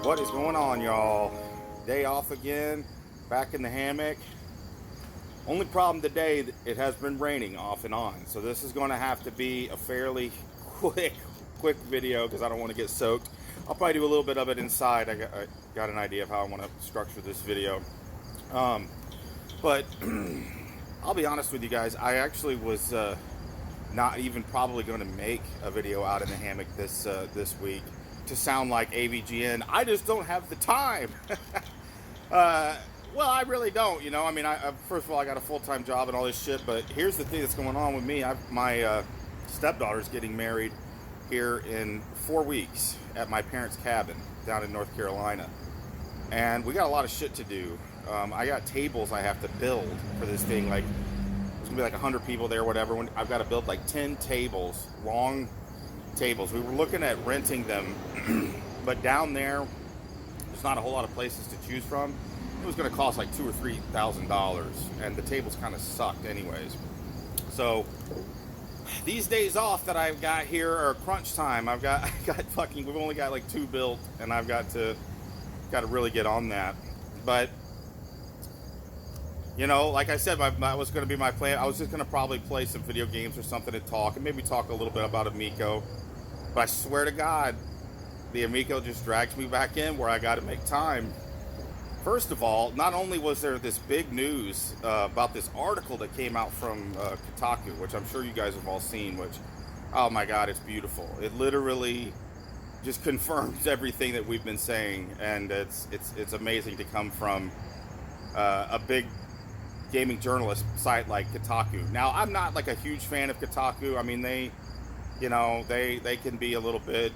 What is going on, y'all? Day off again, back in the hammock. Only problem today, it has been raining off and on, so this is going to have to be a fairly quick video because I don't want to get soaked. I'll probably do a little bit of it inside. I got an idea of how I want to structure this video. But I'll be honest with you guys, I actually was not even probably going to make a video out in the hammock this week to sound like AVGN. I just don't have the time. Well, I really don't, you know. I mean, first of all, I got a full-time job and all this shit, but here's the thing that's going on with me. My stepdaughter's getting married here in 4 weeks at my parents' cabin down in North Carolina. And we got a lot of shit to do. I got tables I have to build for this thing. Like, there's going to be like 100 people there, whatever. I've got to build like 10 tables, long tables. We were looking at renting them, but down there, there's not a whole lot of places to choose from. It was going to cost like $2,000 or $3,000, and the tables kind of sucked anyways. So these days off that I've got here are crunch time. we've only got like 2 built, and I've got to really get on that. But you know, like I said, that was going to be my plan. I was just going to probably play some video games or something and talk, and maybe talk a little bit about Amico. But I swear to God, the Amico just drags me back in where I got to make time. First of all, not only was there this big news about this article that came out from Kotaku, which I'm sure you guys have all seen, which, oh my God, it's beautiful. It literally just confirms everything that we've been saying, and it's amazing to come from a big gaming journalist site like Kotaku. Now, I'm not like a huge fan of Kotaku. I mean, they can be a little bit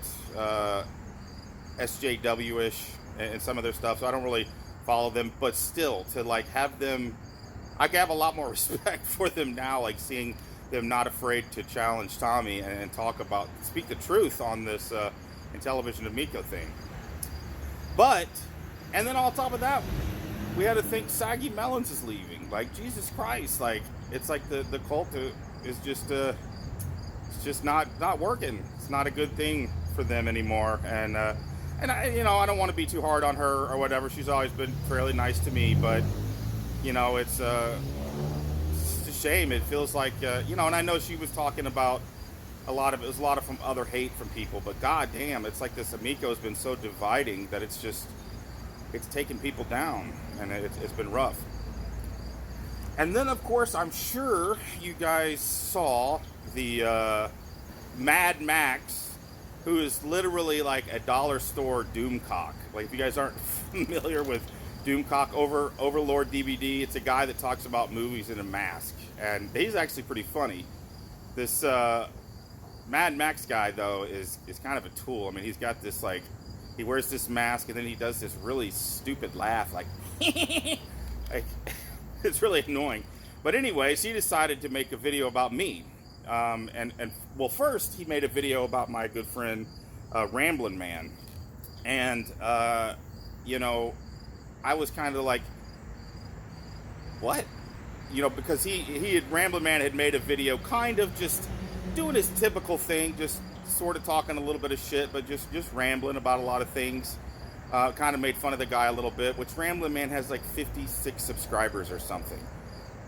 SJW-ish in some of their stuff, so I don't really follow them, but still, to like have them, I have a lot more respect for them now, like seeing them not afraid to challenge Tommy and speak the truth on this Intellivision Amico thing. But, and then on top of that, we had to think Saggy Melons is leaving. Like, Jesus Christ, like, it's like the cult is just it's just not working. It's not a good thing for them anymore. And I don't want to be too hard on her or whatever. She's always been fairly nice to me, but you know, it's a shame. It feels like and I know she was talking about a lot of from other hate from people, but god damn, it's like this Amico has been so dividing that it's taken people down, and it's been rough. And then, of course, I'm sure you guys saw the Mad Max, who is literally like a dollar store Doomcock. Like, if you guys aren't familiar with Doomcock, Overlord DVD, it's a guy that talks about movies in a mask, and he's actually pretty funny. This Mad Max guy, though, is kind of a tool. I mean, he's got this, like, he wears this mask, and then he does this really stupid laugh, like, like, it's really annoying. But anyways, he decided to make a video about me. Well, first, he made a video about my good friend, Ramblin Man. And, I was kind of like, what? Because Ramblin Man had made a video kind of just doing his typical thing, just sort of talking a little bit of shit, but just rambling about a lot of things. Kind of made fun of the guy a little bit, which Ramblin Man has like 56 subscribers or something.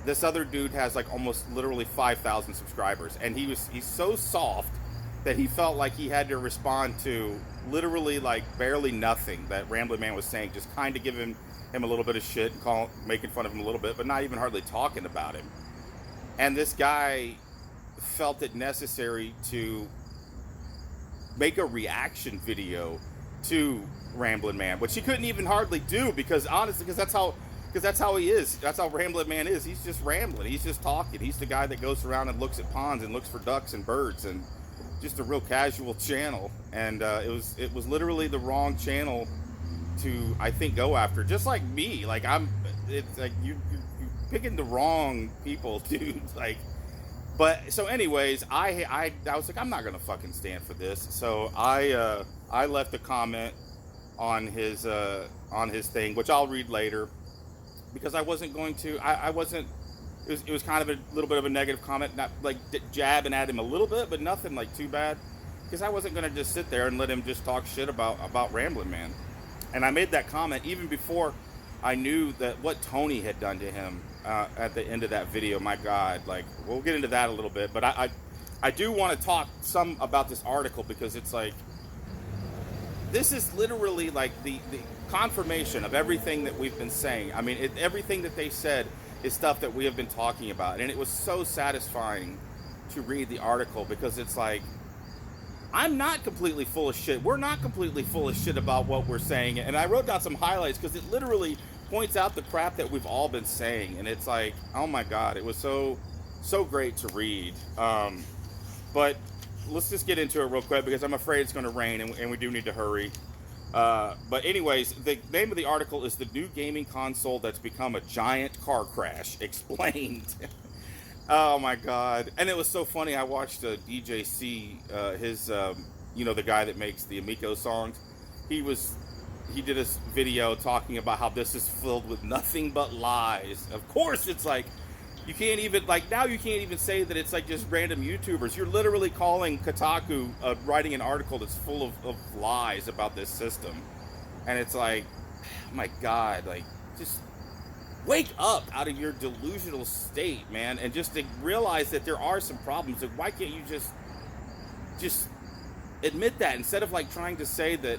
This other dude has like almost literally 5,000 subscribers, and he's so soft that he felt like he had to respond to literally like barely nothing that Ramblin Man was saying, just kind of giving him a little bit of shit and making fun of him a little bit, but not even hardly talking about him. And this guy felt it necessary to make a reaction video to Ramblin Man, which he couldn't even hardly do because that's how he is. That's how Ramblin Man is. He's just rambling. He's just talking. He's the guy that goes around and looks at ponds and looks for ducks and birds, and just a real casual channel. And it was literally the wrong channel to, I think, go after. Just like me. Like, it's like you picking the wrong people, dude. Like, but so anyways, I was like, I'm not gonna fucking stand for this. So I left a comment on his thing, which I'll read later, because I wasn't going to. I wasn't. It was kind of a little bit of a negative comment, not like jabbing at him a little bit, but nothing like too bad, because I wasn't going to just sit there and let him just talk shit about Ramblin' Man. And I made that comment even before I knew that what Tony had done to him at the end of that video. My God, like, we'll get into that a little bit, but I do want to talk some about this article, because it's like, this is literally like the confirmation of everything that we've been saying. I mean, everything that they said is stuff that we have been talking about. And it was so satisfying to read the article, because it's like, I'm not completely full of shit. We're not completely full of shit about what we're saying. And I wrote down some highlights, because it literally points out the crap that we've all been saying. And it's like, oh my God, it was so great to read. But let's just get into it real quick, because I'm afraid it's going to rain, and we do need to hurry. But anyways, the name of the article is "The New Gaming Console That's Become a Giant Car Crash Explained." Oh my God. And it was so funny. I watched DJC, his, the guy that makes the Amico songs. He did a video talking about how this is filled with nothing but lies. Of course, it's like, you can't even, like, now you can't even say that it's like just random YouTubers. You're literally calling Kotaku, writing an article that's full of lies about this system. And it's like, oh my God, like, just wake up out of your delusional state, man, and just to realize that there are some problems. Like, why can't you just admit that, instead of like trying to say that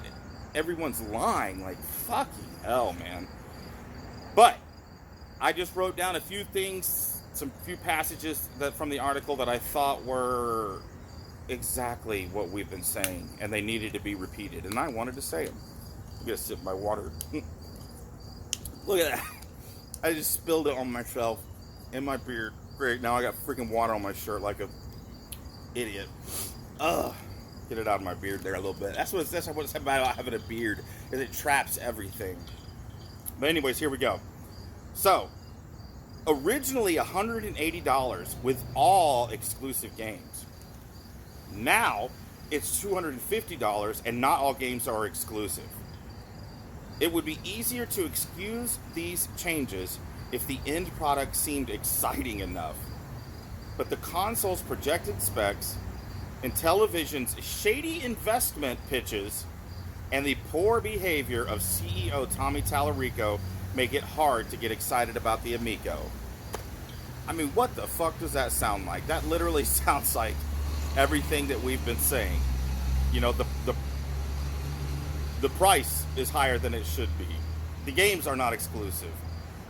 everyone's lying? Like, fucking hell, man. But I just wrote down a few things, some few passages that from the article that I thought were exactly what we've been saying, and they needed to be repeated, and I wanted to say them. I'm gonna sip my water. Look at that. I just spilled it on myself in my beard. Great, now I got freaking water on my shirt like a idiot. Ugh. Get it out of my beard there a little bit. That's what's about having a beard, is it traps everything. But anyways, here we go. So, originally $180 with all exclusive games. Now, it's $250 and not all games are exclusive. It would be easier to excuse these changes if the end product seemed exciting enough. But the console's projected specs, Intellivision's shady investment pitches, and the poor behavior of CEO Tommy Tallarico make it hard to get excited about the Amico. I mean, what the fuck does that sound like? That literally sounds like everything that we've been saying. You know, the price is higher than it should be. The games are not exclusive.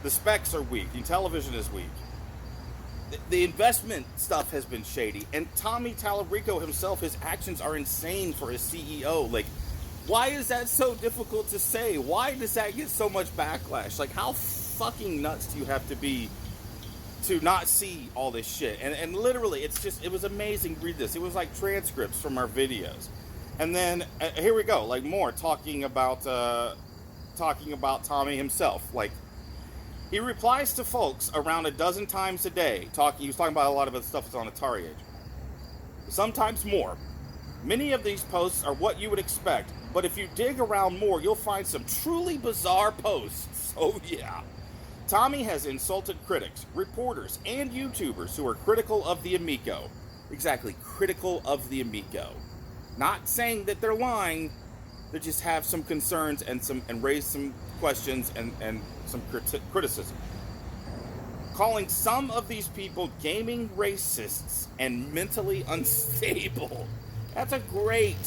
The specs are weak. Intellivision is weak. The investment stuff has been shady. And Tommy Tallarico himself, his actions are insane for his CEO. Like, why is that so difficult to say? Why does that get so much backlash? Like, how fucking nuts do you have to be to not see all this shit? And literally, it was amazing to read this. It was like transcripts from our videos. And then, here we go, like more talking about Tommy himself. Like, he replies to folks around a dozen times a day. He was talking about a lot of the stuff that's on Atari Age. Sometimes more. Many of these posts are what you would expect, but if you dig around more, you'll find some truly bizarre posts. Oh yeah. Tommy has insulted critics, reporters, and YouTubers who are critical of the Amico. Exactly, critical of the Amico. Not saying that they're lying, they just have some concerns and raise some questions and some criticism. Calling some of these people gaming racists and mentally unstable. That's a great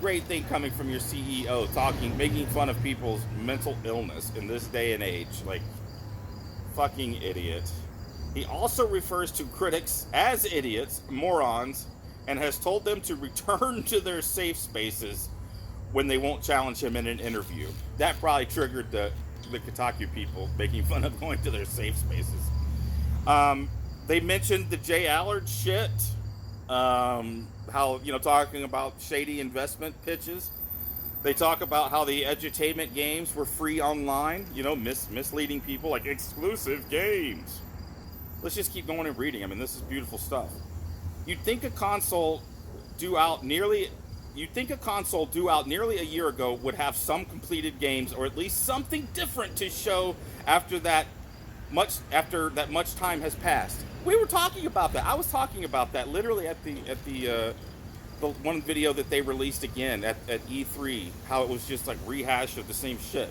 thing coming from your CEO, making fun of people's mental illness in this day and age. Like, fucking idiot. He also refers to critics as idiots, morons, and has told them to return to their safe spaces when they won't challenge him in an interview. That probably triggered the Kotaku people making fun of going to their safe spaces. They mentioned the Jay Allard shit. How, talking about shady investment pitches. They talk about how the edutainment games were free online, misleading people, like exclusive games. Let's just keep going and reading. I mean, this is beautiful stuff. You'd think a console due out nearly a year ago would have some completed games, or at least something different to show after that much time has passed. We were talking about that. I was talking about that literally at the the one video that they released again at E3, how it was just like rehash of the same shit.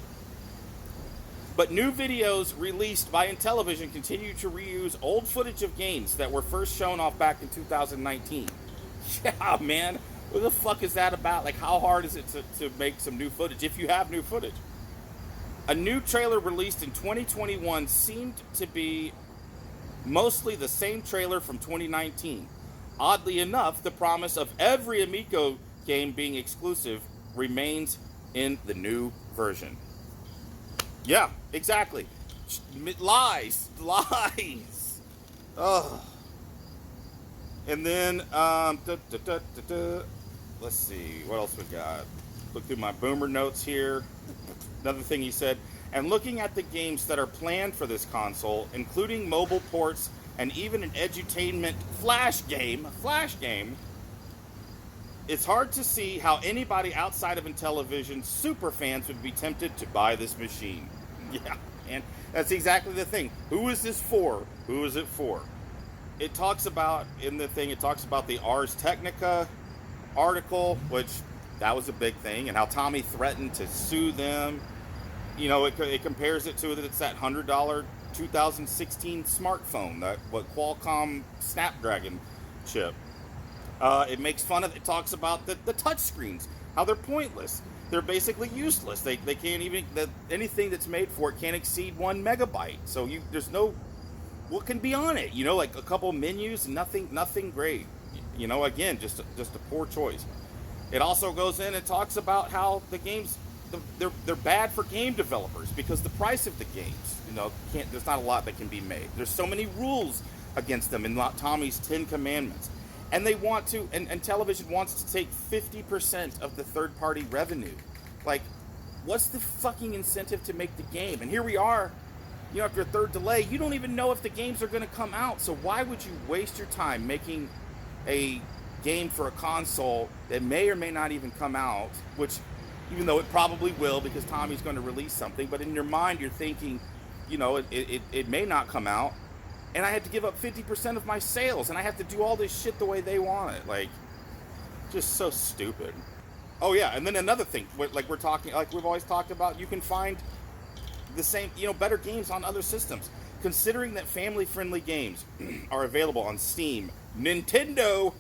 But new videos released by Intellivision continue to reuse old footage of games that were first shown off back in 2019. Yeah, man. What the fuck is that about? Like, how hard is it to make some new footage, if you have new footage? A new trailer released in 2021 seemed to be mostly the same trailer from 2019. Oddly enough, the promise of every Amico game being exclusive remains in the new version. Yeah, exactly. Lies. Ugh. And then, let's see, what else we got? Look through my boomer notes here. Another thing he said, and looking at the games that are planned for this console, including mobile ports and even an edutainment flash game, it's hard to see how anybody outside of Intellivision super fans would be tempted to buy this machine. Yeah, and that's exactly the thing. Who is this for? Who is it for? It talks about, in the thing, it talks about the Ars Technica article, which that was a big thing, and how Tommy threatened to sue them. You know, it compares it to that it's that $100 2016 smartphone, that what Qualcomm Snapdragon chip. It makes fun of, it talks about the touch screens, how they're pointless. They're basically useless. They can't even, anything that's made for it can't exceed 1 megabyte. So there's no, what can be on it? You know, like a couple menus, nothing great. You know, again, just a poor choice. It also goes in and talks about how the games, they're bad for game developers because the price of the games, you know, there's not a lot that can be made. There's so many rules against them in Tommy's 10 Commandments. And they want to, and Intellivision wants to take 50% of the third-party revenue. Like, what's the fucking incentive to make the game? And here we are, you know, after a third delay, you don't even know if the games are going to come out. So why would you waste your time making a game for a console that may or may not even come out, which, even though it probably will because Tommy's going to release something, but in your mind you're thinking, you know, it may not come out. And I had to give up 50% of my sales, and I have to do all this shit the way they want it. Like, just so stupid. Oh yeah, and then another thing, like we're talking, like we've always talked about, you can find the same, you know, better games on other systems. Considering that family-friendly games are available on Steam, Nintendo,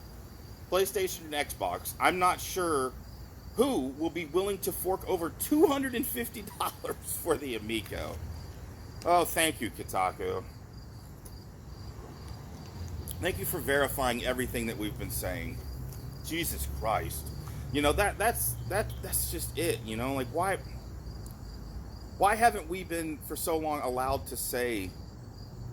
PlayStation, and Xbox, I'm not sure who will be willing to fork over $250 for the Amico. Oh, thank you, Kotaku. Thank you for verifying everything that we've been saying. Jesus Christ. You know, that's just it, you know? Like, why haven't we been for so long allowed to say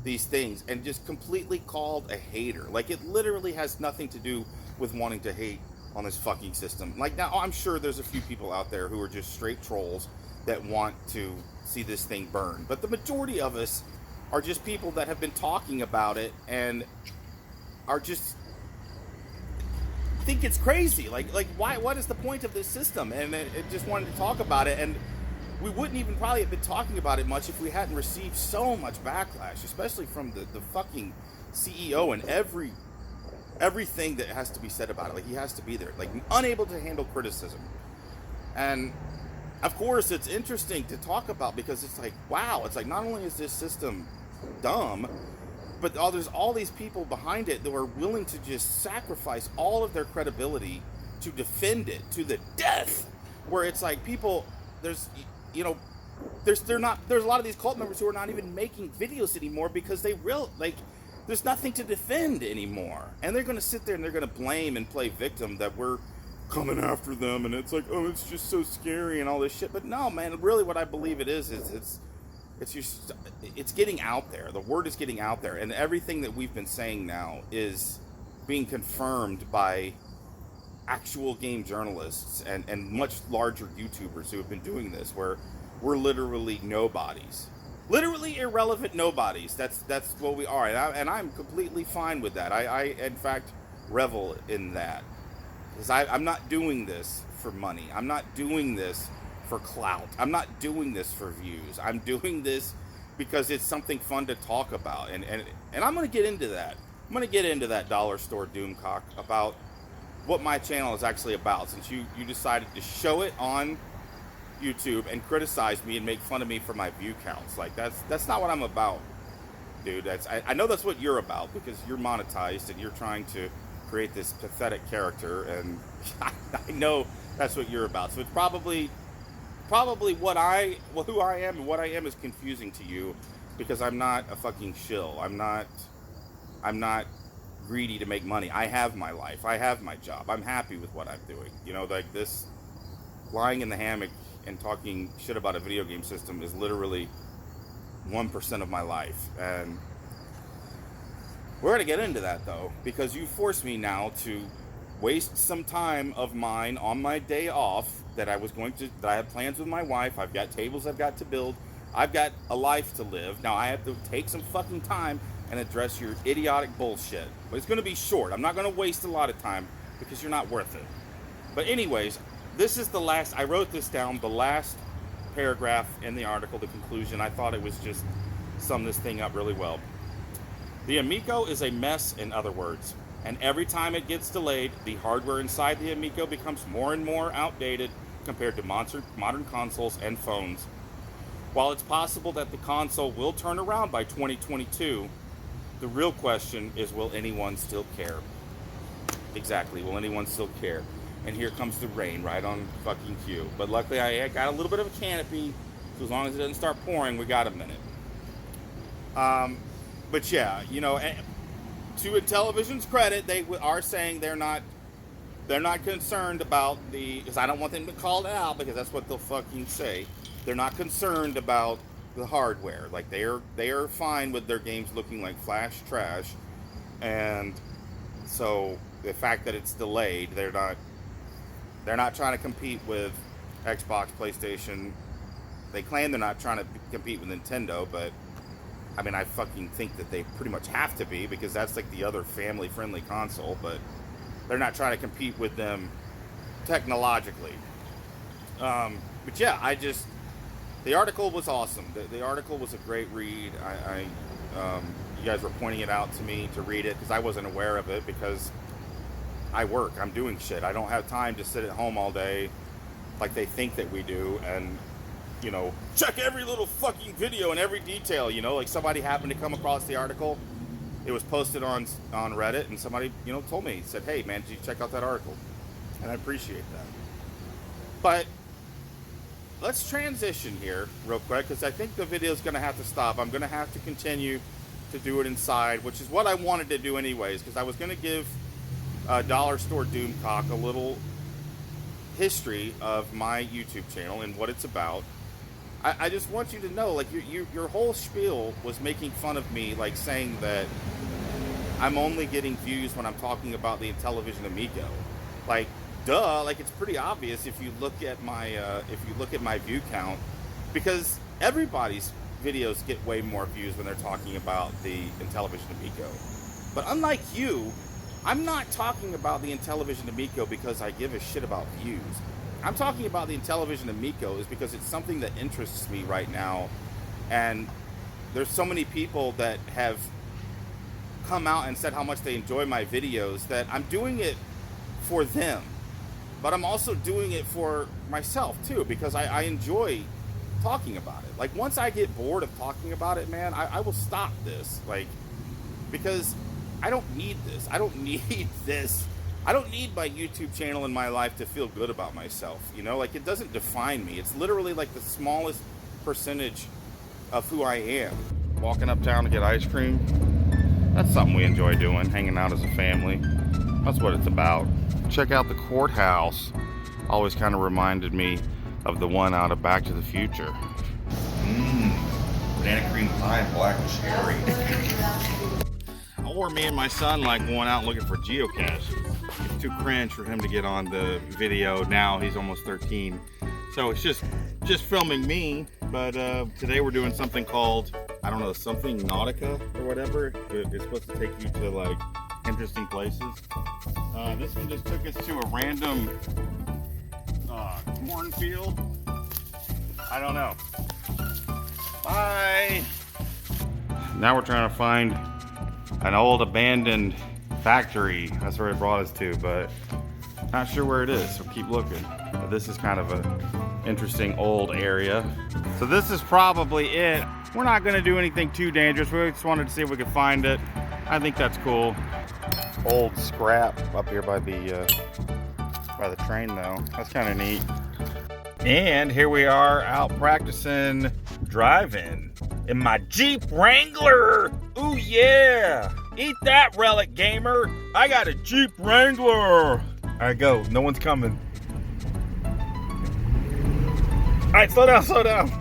these things and just completely called a hater? Like, it literally has nothing to do with wanting to hate on this fucking system. Like, now, I'm sure there's a few people out there who are just straight trolls that want to see this thing burn. But the majority of us are just people that have been talking about it and are just think it's crazy. Like why? What is the point of this system? And it just wanted to talk about it, and we wouldn't even probably have been talking about it much if we hadn't received so much backlash, especially from the fucking CEO and everything that has to be said about it. Like, he has to be there, like, unable to handle criticism. And of course, it's interesting to talk about because it's like, wow, it's like not only is this system dumb, but there's all these people behind it that are willing to just sacrifice all of their credibility to defend it to the death. Where it's like people, there's a lot of these cult members who are not even making videos anymore because there's nothing to defend anymore, and they're going to sit there and they're going to blame and play victim that we're coming after them, and it's like, oh, it's just so scary and all this shit. But no, man, really, what I believe it is it's getting out there. The word is getting out there, and everything that we've been saying now is being confirmed by actual game journalists and much larger YouTubers who have been doing this, where we're literally nobodies, literally irrelevant nobodies. That's what we are, and I'm completely fine with that. I in fact revel in that, because I'm not doing this for money. I'm not doing this for clout. I'm not doing this for views. I'm doing this because it's something fun to talk about, and I'm going to get into that. I'm going to get into that dollar store doomcock about what my channel is actually about, since you decided to show it on YouTube and criticize me and make fun of me for my view counts. Like, that's not what I'm about, dude. I know that's what you're about, because you're monetized and you're trying to create this pathetic character, and I know that's what you're about. So it's probably who I am and what I am is confusing to you, because I'm not a fucking shill. I'm not greedy to make money. I have my life. I have my job. I'm happy with what I'm doing. You know, like, this lying in the hammock and talking shit about a video game system is literally 1% of my life. And we're going to get into that, though, because you forced me now to waste some time of mine on my day off that I have plans with my wife. I've got tables I've got to build. I've got a life to live. Now I have to take some fucking time and address your idiotic bullshit. But it's going to be short. I'm not going to waste a lot of time, because you're not worth it. But anyways, this is the last, I wrote this down, the last paragraph in the article, the conclusion. I thought it was just sum this thing up really well. The Amico is a mess, in other words. And every time it gets delayed, the hardware inside the Amico becomes more and more outdated compared to modern consoles and phones. While it's possible that the console will turn around by 2022, the real question is, will anyone still care? Exactly, will anyone still care? And here comes the rain right on fucking cue. But luckily I got a little bit of a canopy, so as long as it doesn't start pouring, we got a minute. But yeah, you know, to Intellivision's credit, they are saying they're not concerned about because I don't want them to call it out, because that's what they'll fucking say. They're not concerned about the hardware. Like, they are fine with their games looking like flash trash, and so the fact that it's delayed, they're not trying to compete with Xbox, PlayStation. They claim they're not trying to compete with Nintendo, but I mean, I fucking think that they pretty much have to be, because that's like the other family-friendly console, but they're not trying to compete with them technologically. But yeah, the article was awesome. The article was a great read. You guys were pointing it out to me to read it, because I wasn't aware of it, because I work. I'm doing shit. I don't have time to sit at home all day like they think that we do, and, you know, check every little fucking video and every detail, you know? Like, somebody happened to come across the article. It was posted on Reddit, and somebody, you know, told me, said, hey, man, did you check out that article? And I appreciate that. But let's transition here real quick, because I think the video is going to have to stop. I'm going to have to continue to do it inside, which is what I wanted to do anyways, because I was going to give Dollar Store Doomcock a little history of my YouTube channel and what it's about. I just want you to know, like, your whole spiel was making fun of me, like, saying that I'm only getting views when I'm talking about the Intellivision Amico. Like, duh, like, it's pretty obvious if you look at my view count, because everybody's videos get way more views when they're talking about the Intellivision Amico. But unlike you, I'm not talking about the Intellivision Amico because I give a shit about views. I'm talking about the Intellivision Amico is because it's something that interests me right now, and there's so many people that have come out and said how much they enjoy my videos that I'm doing it for them, but I'm also doing it for myself too, because I enjoy talking about it. Like, once I get bored of talking about it, man, I will stop this, like, because I don't need this. I don't need this. I don't need my YouTube channel in my life to feel good about myself, you know? Like, it doesn't define me. It's literally like the smallest percentage of who I am. Walking uptown to get ice cream, that's something we enjoy doing, hanging out as a family. That's what it's about. Check out the courthouse. Always kind of reminded me of the one out of Back to the Future. Banana cream pie and black cherry. Or me and my son like going out looking for geocache. It's too cringe for him to get on the video now. He's almost 13. So it's just filming me. But today we're doing something called, I don't know, something Nautica or whatever. It's supposed to take you to like interesting places. This one just took us to a random cornfield. I don't know. Bye. Now we're trying to find an old abandoned factory. That's where it brought us to, but Not sure where it is, so keep looking. But this is kind of a interesting old area. So this is probably it. We're not gonna do anything too dangerous. We just wanted to see if we could find it. I think that's cool. Old scrap up here by the train though. That's kind of neat. And here we are out practicing driving in my Jeep Wrangler. Ooh yeah! Eat that, Relic Gamer! I got a Jeep Wrangler! Alright, go. No one's coming. Alright, slow down, slow down.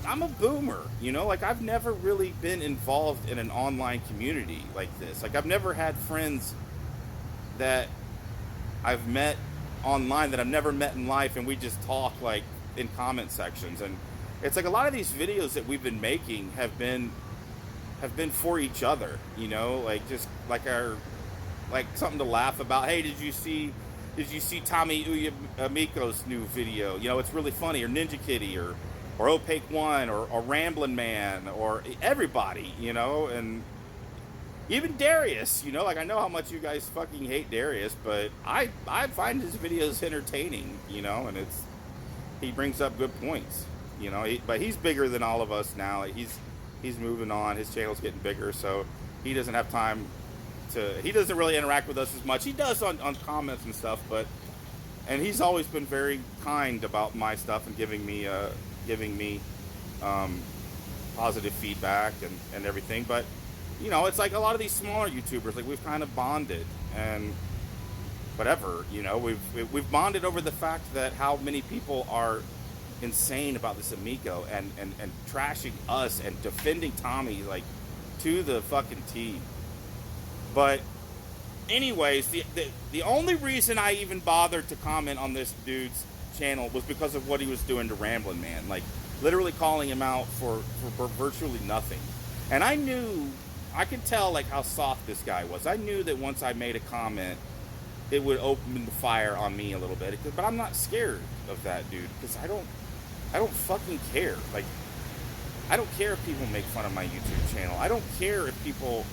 I'm a boomer, you know? Like, I've never really been involved in an online community like this. Like, I've never had friends that I've met online that I've never met in life, and we just talk, like, in comment sections. And it's like a lot of these videos that we've been making have been for each other, you know? Like, just like something to laugh about. Hey, did you see Tommy Amico's new video? You know, it's really funny. Or Ninja Kitty, or Opaque One, or Ramblin Man, or everybody, you know, and even Darius, you know, like, I know how much you guys fucking hate Darius, but I find his videos entertaining, you know, and he brings up good points, you know, but he's bigger than all of us now. Like, he's moving on, his channel's getting bigger, so he doesn't have time he doesn't really interact with us as much. He does on comments and stuff, and he's always been very kind about my stuff and giving me positive feedback and everything. But, you know, it's like a lot of these smaller YouTubers, like, we've kind of bonded and whatever, you know, we've bonded over the fact that how many people are insane about this Amico and trashing us and defending Tommy, like, to the fucking T. But anyways, the only reason I even bothered to comment on this dude's channel was because of what he was doing to Ramblin Man, like, literally calling him out for virtually nothing. And I could tell, like, how soft this guy was. I knew that once I made a comment, it would open the fire on me a little bit. But I'm not scared of that dude, because I don't fucking care. Like, I don't care if people make fun of my YouTube channel. I don't care if people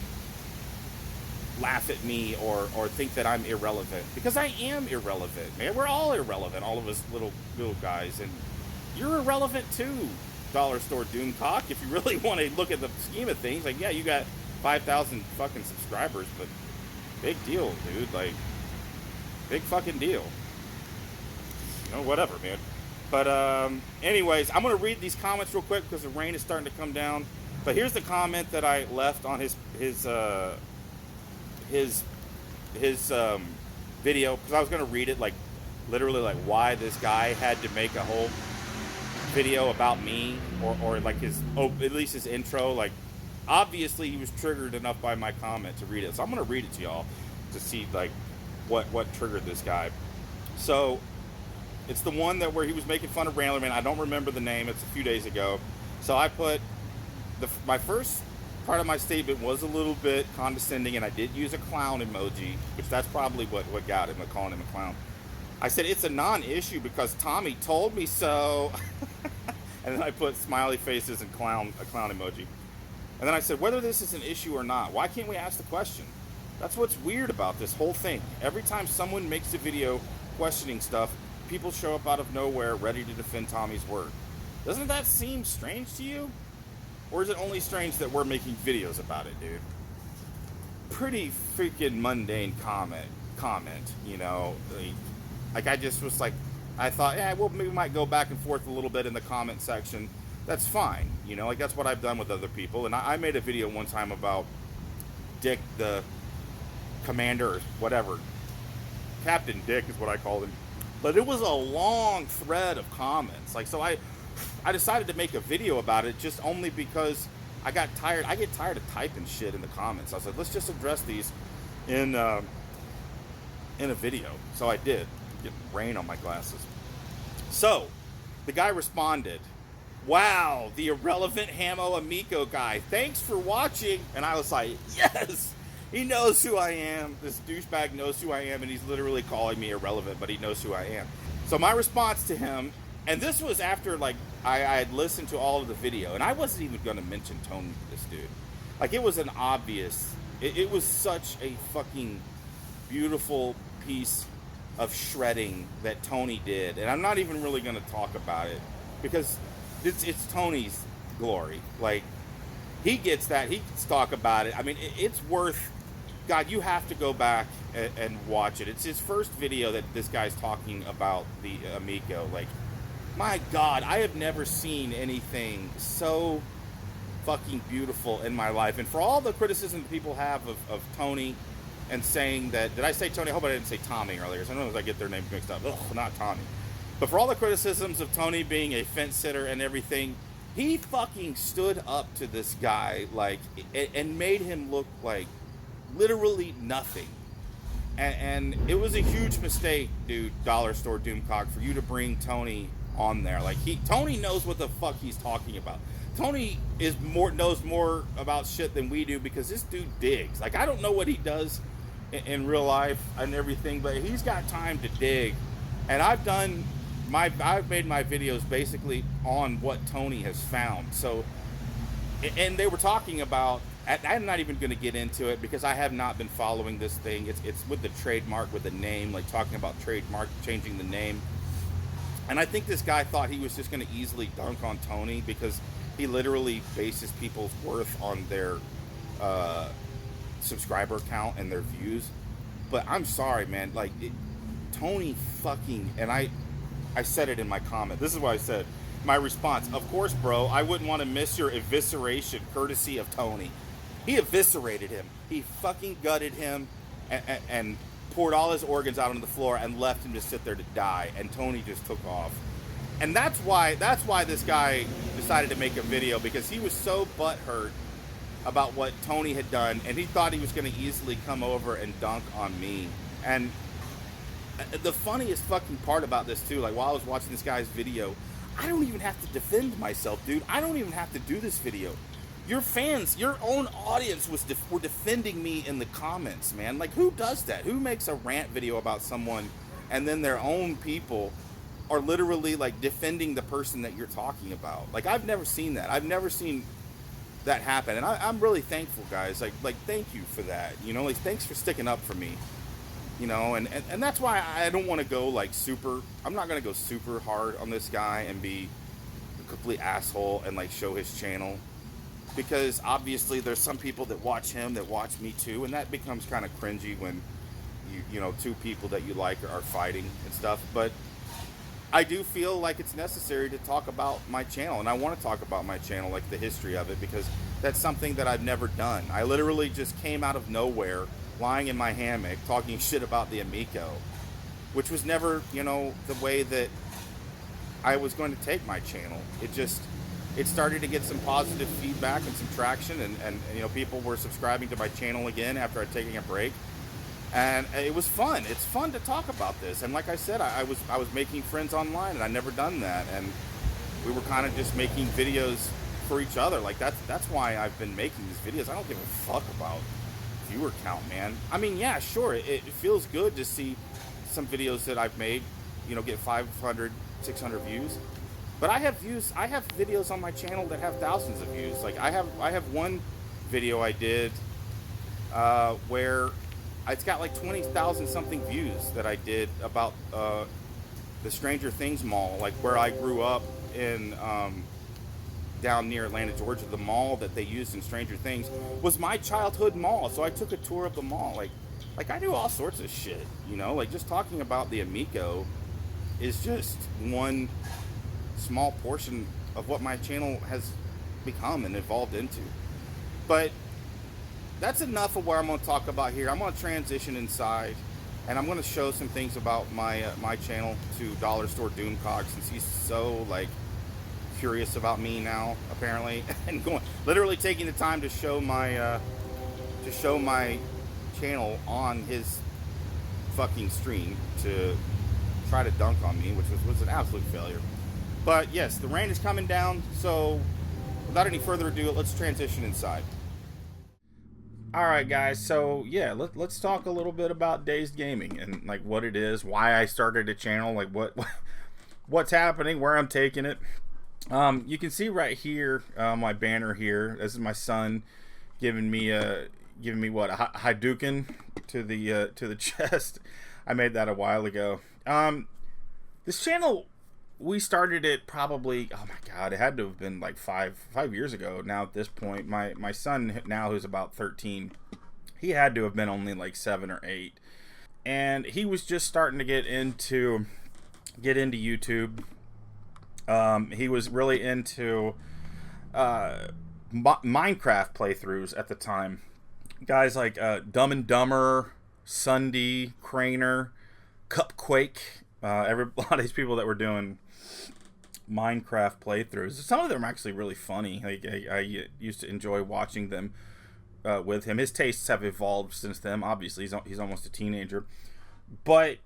laugh at me or think that I'm irrelevant, because I am irrelevant, man. We're all irrelevant, all of us little guys, and you're irrelevant too, Dollar Store Doomcock. If you really want to look at the scheme of things, like, yeah, you got 5,000 fucking subscribers, but big deal, dude. Like, big fucking deal. You know, whatever, man. But anyways, I'm gonna read these comments real quick because the rain is starting to come down. But here's the comment that I left on his video, because I was going to read it, like, literally, like, why this guy had to make a whole video about me, or like at least his intro. Like, obviously he was triggered enough by my comment to read it, so I'm going to read it to y'all to see, like, what triggered this guy. So it's the one where he was making fun of Ramblin Man. I don't remember the name. It's a few days ago. So I put my first part of my statement was a little bit condescending, and I did use a clown emoji, which that's probably what got him, calling him a clown. I said, it's a non-issue because Tommy told me so. And then I put smiley faces and a clown emoji. And then I said, whether this is an issue or not, why can't we ask the question? That's what's weird about this whole thing. Every time someone makes a video questioning stuff, people show up out of nowhere ready to defend Tommy's word. Doesn't that seem strange to you? Or is it only strange that we're making videos about it, dude? Pretty freaking mundane comment, you know? Like, I just was like, I thought, yeah, well, maybe we might go back and forth a little bit in the comment section. That's fine, you know? Like, that's what I've done with other people. And I made a video one time about Dick, the commander, or whatever. Captain Dick is what I called him. But it was a long thread of comments. Like, so I decided to make a video about it just only because I got tired. I get tired of typing shit in the comments. I was like, let's just address these in a video. So I did. Get rain on my glasses. So the guy responded, wow, the irrelevant Hamo Amico guy. Thanks for watching. And I was like, yes, he knows who I am. This douchebag knows who I am, and he's literally calling me irrelevant, but he knows who I am. So my response to him, and this was after, like, I had listened to all of the video, and I wasn't even going to mention Tony to this dude. Like, it was an obvious, it was such a fucking beautiful piece of shredding that Tony did, and I'm not even really going to talk about it because it's Tony's glory. Like, he gets that, he can talk about it. I mean, it's worth, God, you have to go back and watch it. It's his first video that this guy's talking about the Amico. Like, my God, I have never seen anything so fucking beautiful in my life. And for all the criticism that people have of Tony and saying that, did I say Tony? I hope I didn't say Tommy earlier. Sometimes I get their names mixed up. Ugh, not Tommy. But for all the criticisms of Tony being a fence sitter and everything, he fucking stood up to this guy, like, and made him look like literally nothing. And it was a huge mistake, dude, Dollar Store Doomcock, for you to bring Tony on there. Like, Tony knows what the fuck he's talking about. Tony knows more about shit than we do, because this dude digs. Like, I don't know what he does in real life and everything, but he's got time to dig. And I've made my videos basically on what Tony has found. So, and they were talking about, I'm not even going to get into it because I have not been following this thing. It's with the trademark, with the name, like talking about trademark, changing the name. And I think this guy thought he was just going to easily dunk on Tony because he literally bases people's worth on their subscriber count and their views. But I'm sorry, man. Like, Tony fucking, and I said it in my comment. This is what I said. My response: of course, bro, I wouldn't want to miss your evisceration, courtesy of Tony. He eviscerated him. He fucking gutted him and poured all his organs out on the floor and left him to sit there to die. And Tony just took off. And that's why this guy decided to make a video, because he was so butthurt about what Tony had done, and he thought he was going to easily come over and dunk on me. And the funniest fucking part about this too, like, while I was watching this guy's video, I don't even have to defend myself, dude. I don't even have to do this video. Your fans, your own audience were defending me in the comments, man. Like, who does that? Who makes a rant video about someone and then their own people are literally, like, defending the person that you're talking about? Like, I've never seen that. I've never seen that happen. And I'm really thankful, guys. Like, thank you for that. You know, like, thanks for sticking up for me. You know, and that's why I don't want to go, like, I'm not going to go super hard on this guy and be a complete asshole and, like, show his channel. Because obviously there's some people that watch him that watch me too, and that becomes kind of cringy when you know, two people that you like are fighting and stuff. But I do feel like it's necessary to talk about my channel, and I want to talk about my channel, like the history of it, because that's something that I've never done. I literally just came out of nowhere, lying in my hammock, talking shit about the Amico, which was never, you know, the way that I was going to take my channel. It started to get some positive feedback and some traction, and you know, people were subscribing to my channel again after I'd taken a break, and it was fun. It's fun to talk about this, and like I said, I was making friends online, and I never done that, and we were kind of just making videos for each other. Like, that's why I've been making these videos. I don't give a fuck about viewer count, man. I mean, yeah, sure, it feels good to see some videos that I've made, you know, get 500, 600 views. But I have videos on my channel that have thousands of views. Like, I have one video I did where it's got like 20,000 something views that I did about the Stranger Things mall, like where I grew up in down near Atlanta, Georgia. The mall that they used in Stranger Things was my childhood mall, so I took a tour of the mall. Like I do all sorts of shit, you know. Like, just talking about the Amico is just one small portion of what my channel has become and evolved into. But that's enough of what I'm going to talk about here. I'm going to transition inside, and I'm going to show some things about my my channel to Dollar Store Doomcock, since he's so, like, curious about me now, apparently, and literally taking the time to show my channel on his fucking stream to try to dunk on me, which was an absolute failure. But yes, the rain is coming down, so without any further ado, let's transition inside. Alright guys, so yeah, let's talk a little bit about Dazed Gaming and, like, what it is, why I started a channel, like what's happening, where I'm taking it. You can see right here, my banner here. This is my son giving me what, a Hadouken to the chest. I made that a while ago. This channel, we started it probably, oh my god, it had to have been like five years ago now at this point. My son now, who's about 13, he had to have been only like 7 or 8, and he was just starting to get into YouTube. He was really into Minecraft playthroughs at the time. Guys like Dumb and Dumber, Sunday, Craner, Cupquake, a lot of these people that were doing Minecraft playthroughs. Some of them are actually really funny. I used to enjoy watching them with him. His tastes have evolved since then. Obviously, he's almost a teenager. But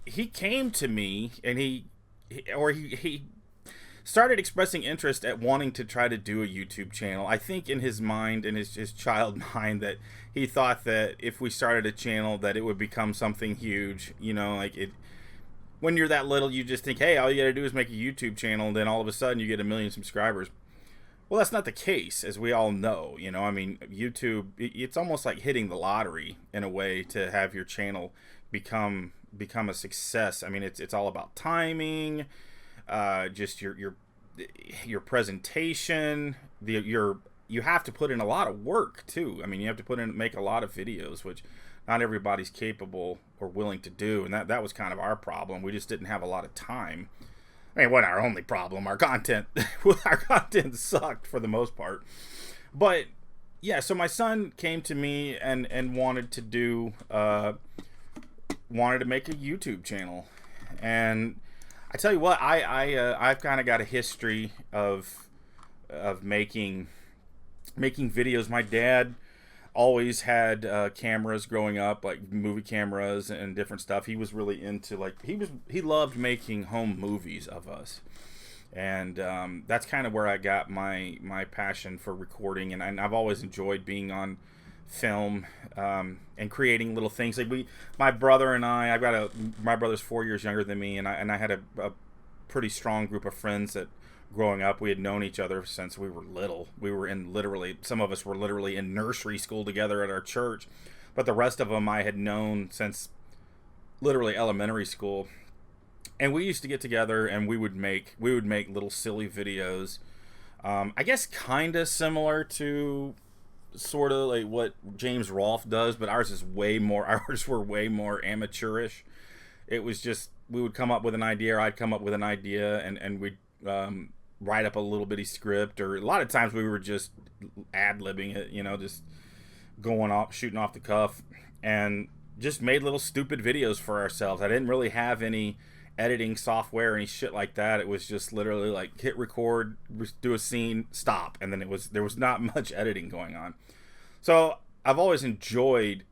he came to me, and he started expressing interest at wanting to try to do a YouTube channel. I think in his mind, in his child mind, that he thought that if we started a channel that it would become something huge. You know, like it. When you're that little, you just think, hey, all you gotta do is make a YouTube channel, and then all of a sudden you get 1 million subscribers. Well, that's not the case, as we all know. You know, I mean, YouTube, it's almost like hitting the lottery in a way to have your channel become a success. I mean, it's all about timing, just your presentation. You have to put in a lot of work too. I mean, you have to make a lot of videos, which not everybody's capable or willing to do, and that was kind of our problem. We just didn't have a lot of time. I mean, it wasn't our only problem. Our content sucked for the most part. But yeah, so my son came to me and wanted to make a YouTube channel. And I tell you what, I've kind of got a history of making videos. My dad always had cameras growing up, like movie cameras and different stuff. He was really into, like, he loved making home movies of us, and that's kind of where I got my passion for recording. And I've always enjoyed being on film and creating little things. Like my brother and my brother's 4 years younger than me, and I had a pretty strong group of friends that, growing up, we had known each other since we were little. Some of us were literally in nursery school together at our church, but the rest of them I had known since literally elementary school. And we used to get together and we would make little silly videos. I guess kind of similar to sort of like what James Rolfe does, but ours were way more amateurish. It was just, we would come up with an idea, or I'd come up with an idea, and we'd write up a little bitty script, or a lot of times we were just ad-libbing it, you know, just shooting off the cuff, and just made little stupid videos for ourselves. I didn't really have any editing software or any shit like that. It was just literally like hit record, do a scene, stop, and then there was not much editing going on. So I've always enjoyed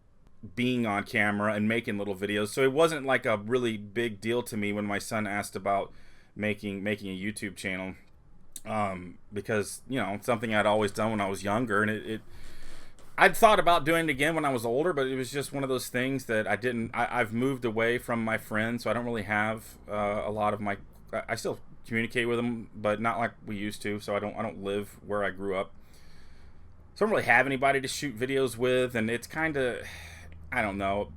being on camera and making little videos, so it wasn't like a really big deal to me when my son asked about making a YouTube channel, because, you know, it's something I'd always done when I was younger, and I'd thought about doing it again when I was older, but it was just one of those things that I've moved away from my friends, so I don't really have a lot of I still communicate with them, but not like we used to, so I don't live where I grew up. So I don't really have anybody to shoot videos with, and it's kind of, I don't know,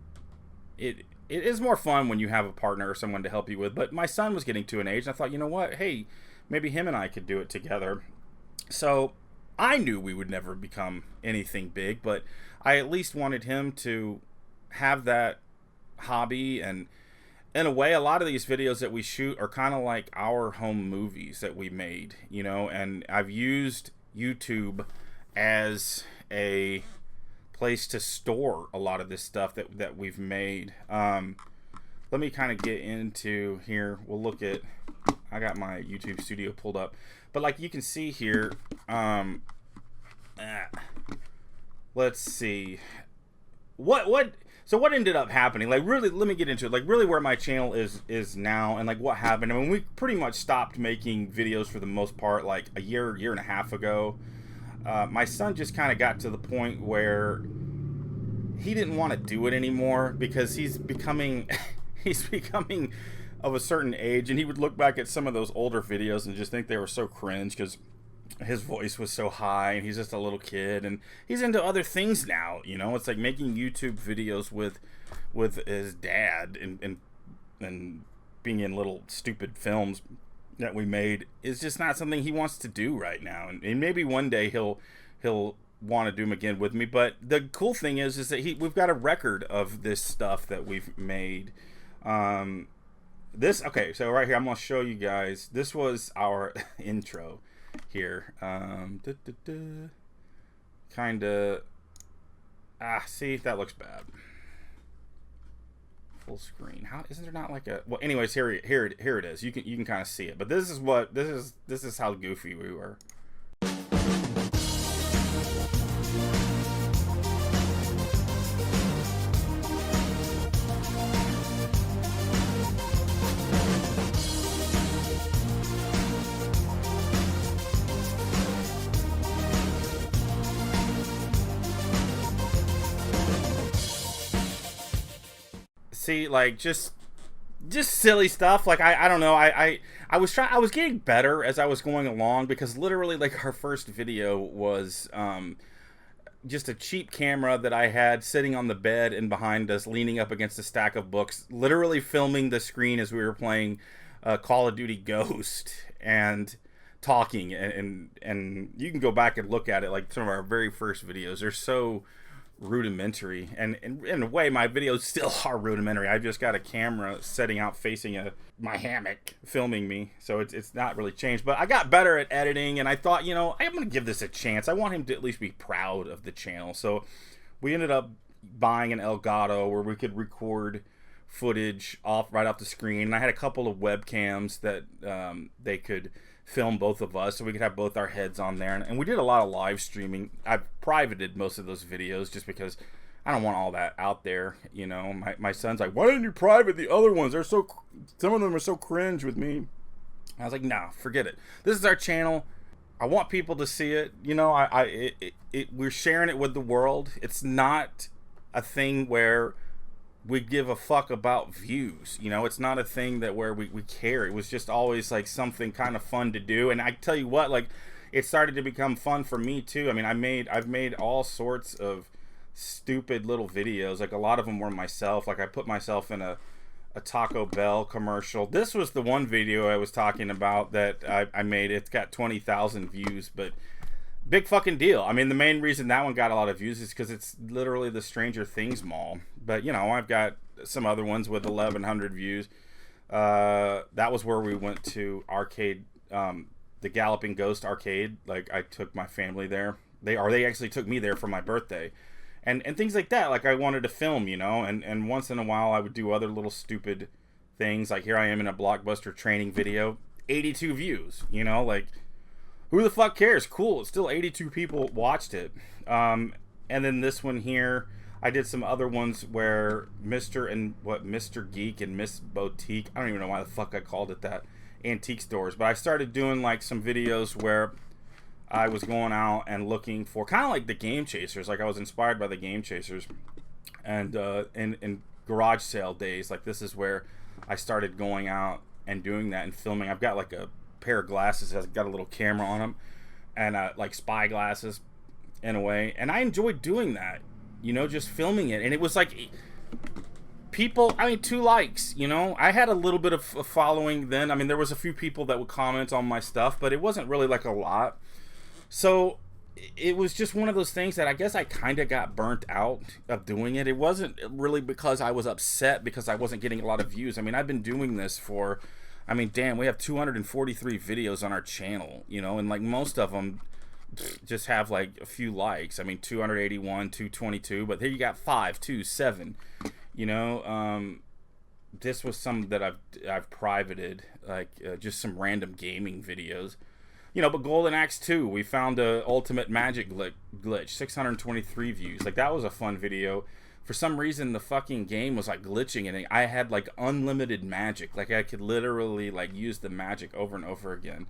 it is more fun when you have a partner or someone to help you with. But my son was getting to an age, and I thought, you know what, hey, maybe him and I could do it together. So I knew we would never become anything big, but I at least wanted him to have that hobby. And in a way, a lot of these videos that we shoot are kind of like our home movies that we made, you know, and I've used YouTube as a place to store a lot of this stuff that we've made. Let me kind of get into here. We'll look at, I got my YouTube studio pulled up, but like you can see here, let's see so what ended up happening, like, really, let me get into it, like, really where my channel is now, and like what happened. I mean, we pretty much stopped making videos for the most part like a year and a half ago. My son just kind of got to the point where he didn't want to do it anymore, because he's becoming of a certain age, and he would look back at some of those older videos and just think they were so cringe because his voice was so high, and he's just a little kid, and he's into other things now. You know, it's like making YouTube videos with his dad and being in little stupid films that we made is just not something he wants to do right now. And maybe one day he'll want to do them again with me. But the cool thing is that we've got a record of this stuff that we've made. Okay, so right here I'm gonna show you guys. This was our intro here. Kind of. See, that looks bad. Full screen. How isn't there not like a? Well, anyways, here it is. You can kind of see it. But this is how goofy we were. See, like just silly stuff. Like I don't know. I was getting better as I was going along, because literally like our first video was just a cheap camera that I had sitting on the bed and behind us, leaning up against a stack of books, literally filming the screen as we were playing Call of Duty Ghost and talking. And you can go back and look at it. Like some of our very first videos, they're so rudimentary, and in a way my videos still are rudimentary. I've just got a camera setting out facing my hammock filming me, so it's not really changed. But I got better at editing, and I thought, you know, I'm gonna give this a chance. I want him to at least be proud of the channel. So we ended up buying an Elgato where we could record footage right off the screen, and I had a couple of webcams that they could film both of us, so we could have both our heads on there. And we did a lot of live streaming. I've privated most of those videos just because I don't want all that out there. You know, my son's like, why didn't you private the other ones? Some of them are so cringe with me. I was like, nah, forget it. This is our channel. I want people to see it. You know, we're sharing it with the world. It's not a thing where we give a fuck about views. You know, it's not a thing where we care. It was just always like something kind of fun to do. And I tell you what, like, it started to become fun for me too. I mean, I've made all sorts of stupid little videos. Like a lot of them were myself. Like I put myself in a Taco Bell commercial. This was the one video I was talking about that I made. It's got 20,000 views, but big fucking deal. I mean, the main reason that one got a lot of views is because it's literally the Stranger Things mall. But, you know, I've got some other ones with 1,100 views. That was where we went to arcade, the Galloping Ghost arcade. Like, I took my family there. They actually took me there for my birthday. And things like that. Like, I wanted to film, you know. And once in a while, I would do other little stupid things. Like, here I am in a Blockbuster training video. 82 views, you know, like, who the fuck cares? Cool. It's still 82 people watched it. And then this one here, I did some other ones where Mr. Geek and Miss Boutique, I don't even know why the fuck I called it that, antique stores. But I started doing like some videos where I was going out and looking for kind of like the Game Chasers. Like I was inspired by the Game Chasers. And in garage sale days, like this is where I started going out and doing that and filming. I've got like a pair of glasses that's got a little camera on them, and like spy glasses in a way, and I enjoyed doing that, you know, just filming it. And it was like people, I mean, 2 likes, you know. I had a little bit of a following then. I mean, there was a few people that would comment on my stuff, but it wasn't really like a lot. So it was just one of those things that I guess I kind of got burnt out of doing it. It wasn't really because I was upset because I wasn't getting a lot of views. I mean, I've been doing this for, I mean, damn, we have 243 videos on our channel, you know, and like most of them just have like a few likes. I mean, 281, 222, but here you got 5, 2, 7, you know. This was some that I've privated, like just some random gaming videos, you know. But Golden Axe 2, we found a ultimate magic glitch, 623 views. Like that was a fun video. For some reason, the fucking game was like glitching, and I had like unlimited magic. Like I could literally like use the magic over and over again.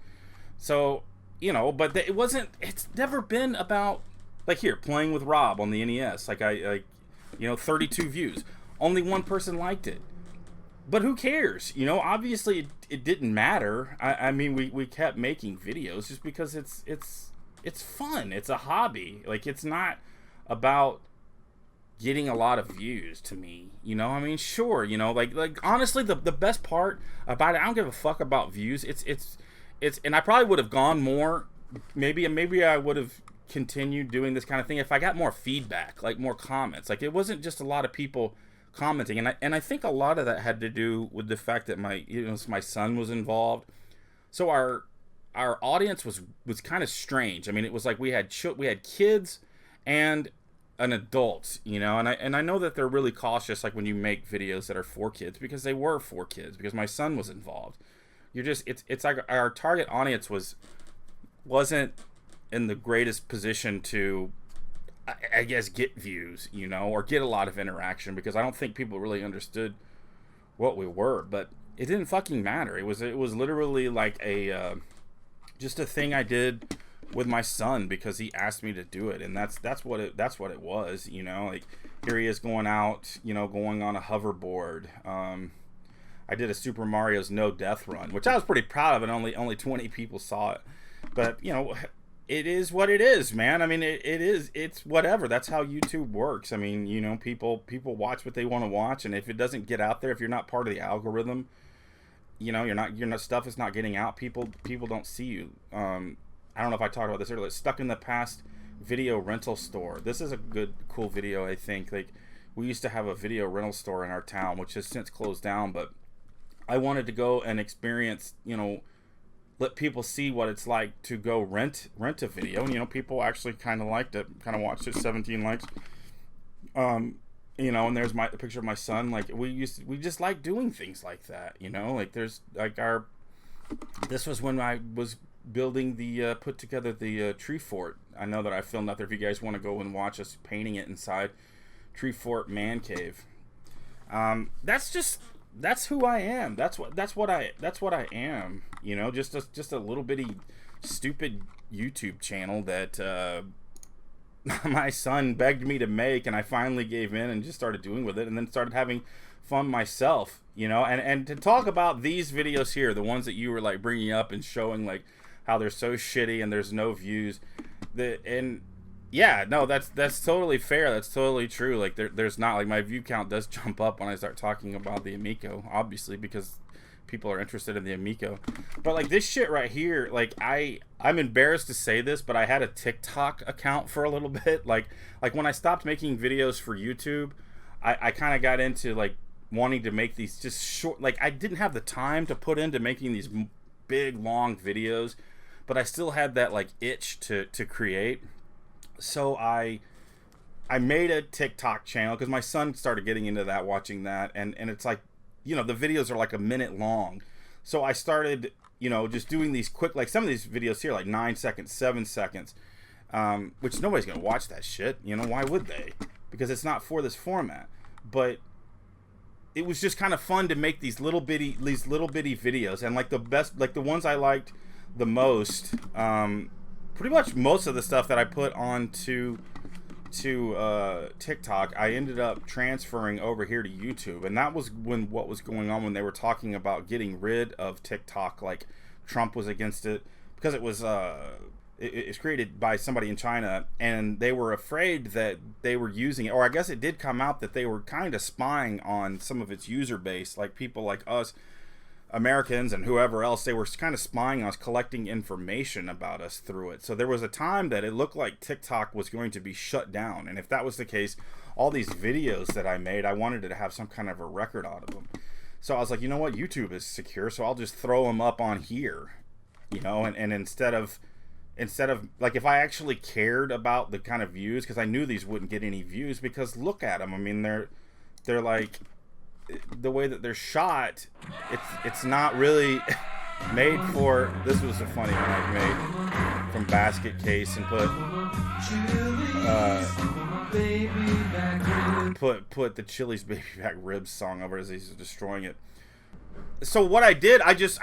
So, you know, but it's never been about, like here, playing with Rob on the NES. Like you know, 32 views. Only one person liked it. but who cares? You know, obviously it didn't matter. I mean, we kept making videos just because it's fun. It's a hobby. Like, it's not about getting a lot of views to me. You know, I mean, sure, you know, like honestly, the best part about it, I don't give a fuck about views. It's and I probably would have gone more. Maybe I would have continued doing this kind of thing if I got more feedback, like more comments. Like, it wasn't just a lot of people commenting, and I think a lot of that had to do with the fact that my son was involved. So our audience was kind of strange. I mean, it was like we had kids and an adult, you know, and I know that they're really cautious, like when you make videos that are for kids, because they were for kids, because my son was involved. It's like our target audience wasn't in the greatest position to, I guess, get views, you know, or get a lot of interaction, because I don't think people really understood what we were. But it didn't fucking matter. It was literally like just a thing I did with my son because he asked me to do it, and that's what it was, you know. Like, here he is going out, you know, going on a hoverboard. I did a Super Mario's no death run, which I was pretty proud of, and only 20 people saw it. But, you know, it is what it is, man. I mean, it's whatever. That's how YouTube works. I mean, you know, people watch what they want to watch, and if it doesn't get out there, if you're not part of the algorithm, you know, your stuff is not getting out. People don't see you. I don't know if I talked about this earlier. Stuck in the Past video rental store. This is a cool video, I think. Like, we used to have a video rental store in our town, which has since closed down, but I wanted to go and experience, you know, let people see what it's like to go rent a video. And, you know, people actually kind of liked it, kind of watched it. 17 likes. You know, and there's the picture of my son. Like, we just like doing things like that, you know. Like, there's like this was when I was building put together the tree fort. I know that I filmed out there if you guys want to go and watch us painting it inside. Tree fort man cave. That's who I am. That's what I am. You know, just a little bitty stupid YouTube channel that my son begged me to make, and I finally gave in and just started doing with it, and then started having fun myself. You know, and to talk about these videos here, the ones that you were like bringing up and showing like how they're so shitty and there's no views, yeah, no, that's totally fair. That's totally true. Like, there's not, like, my view count does jump up when I start talking about the Amico, obviously, because people are interested in the Amico. But, like, this shit right here, like, I'm embarrassed to say this, but I had a TikTok account for a little bit. Like when I stopped making videos for YouTube, I kind of got into, like, wanting to make these just short, like, I didn't have the time to put into making these big, long videos, but I still had that, like, itch to create. So I made a TikTok channel because my son started getting into that, watching that, and it's like, you know, the videos are like a minute long. So I started, you know, just doing these quick, like some of these videos here, like 9 seconds, 7 seconds, which nobody's gonna watch that shit. You know, why would they? Because it's not for this format. But it was just kind of fun to make these little bitty videos, and like the best, like the ones I liked the most. Pretty much most of the stuff that I put onto TikTok, I ended up transferring over here to YouTube, and that was what was going on when they were talking about getting rid of TikTok. Like, Trump was against it because it was it's created by somebody in China, and they were afraid that they were using it, or I guess it did come out that they were kind of spying on some of its user base, like people like us Americans and whoever else. They were kind of spying on us, collecting information about us through it. So there was a time that it looked like TikTok was going to be shut down, and if that was the case, all these videos that I made, I wanted to have some kind of a record out of them. So I was like, you know what, YouTube is secure, so I'll just throw them up on here, you know. And instead of like, if I actually cared about the kind of views, because I knew these wouldn't get any views, because look at them. I mean, they're like, the way that they're shot, it's not really made for. This was a funny one I made from Basket Case, and put the Chili's Baby Back Ribs song over as he's destroying it. So what I did, I just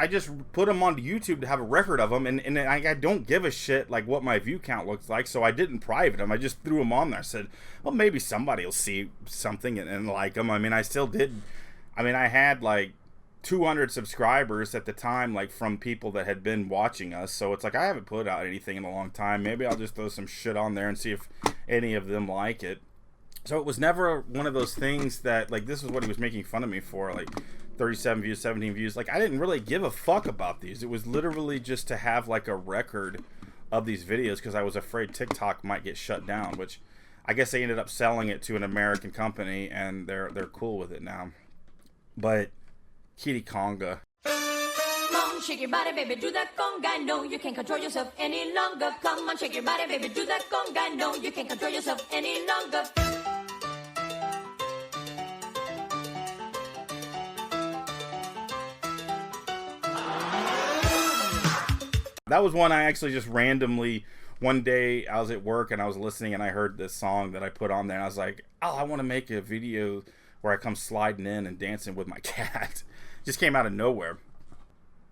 put them onto YouTube to have a record of them, and I don't give a shit like what my view count looks like, so I didn't private them. I just threw them on there. I said, well, maybe somebody will see something and like them. I mean, I still did. I mean, I had like 200 subscribers at the time, like from people that had been watching us. So it's like, I haven't put out anything in a long time. Maybe I'll just throw some shit on there and see if any of them like it. So it was never one of those things that, like, this is what he was making fun of me for, like 37 views, 17 views. Like, I didn't really give a fuck about these. It was literally just to have like a record of these videos, because I was afraid TikTok might get shut down, which I guess they ended up selling it to an American company, and they're cool with it now. But Kitty Conga. Come on, shake your body, baby, do that conga. No, you can't control yourself any longer. Come on, shake your body, baby, do that conga. No, you can't control yourself any longer. That was one I actually just randomly, one day I was at work and I was listening and I heard this song that I put on there, and I was like, oh, I want to make a video where I come sliding in and dancing with my cat. Just came out of nowhere.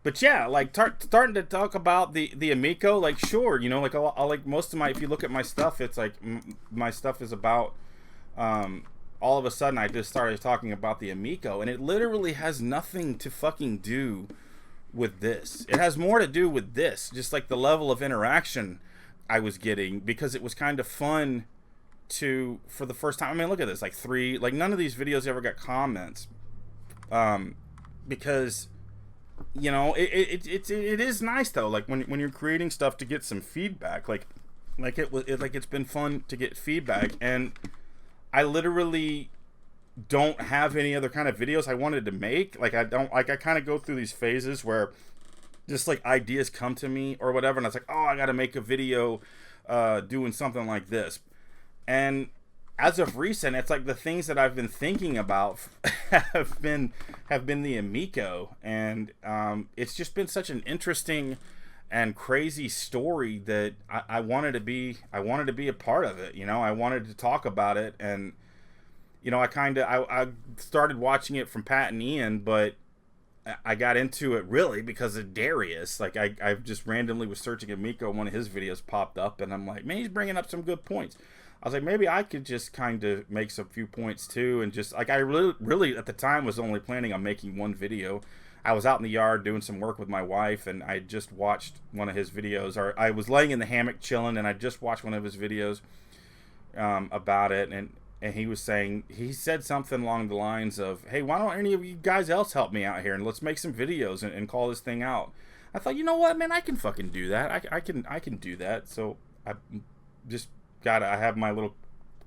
But yeah, like starting to talk about the Amico, like, sure, you know, like I'll like most of my, if you look at my stuff, it's like my stuff is about, all of a sudden I just started talking about the Amico, and it literally has nothing to fucking do with this. It has more to do with this, just like the level of interaction I was getting, because it was kind of fun to, for the first time, I mean, look at this, like none of these videos ever got comments, because, you know, it is nice though, like when you're creating stuff, to get some feedback, like it's been fun to get feedback. And I literally don't have any other kind of videos I wanted to make. Like I kind of go through these phases where just like ideas come to me or whatever, and I was like, oh, I gotta make a video doing something like this. And as of recent, it's like the things that I've been thinking about have been the Amico, and it's just been such an interesting and crazy story that I wanted to be a part of it. You know, I wanted to talk about it, and you know, I started watching it from Pat and Ian, but I got into it really because of Darius. Like I just randomly was searching Amico, one of his videos popped up, and I'm like, man, he's bringing up some good points. I was like, maybe I could just kind of make some few points too, and just like I really at the time was only planning on making one video. I was out in the yard doing some work with my wife, and I just watched one of his videos, or I was laying in the hammock chilling, and I just watched one of his videos about it, and he was saying, he said something along the lines of, hey, why don't any of you guys else help me out here, and let's make some videos and call this thing out. I thought, you know what, man, I can fucking do that. I can do that. So I just I have my little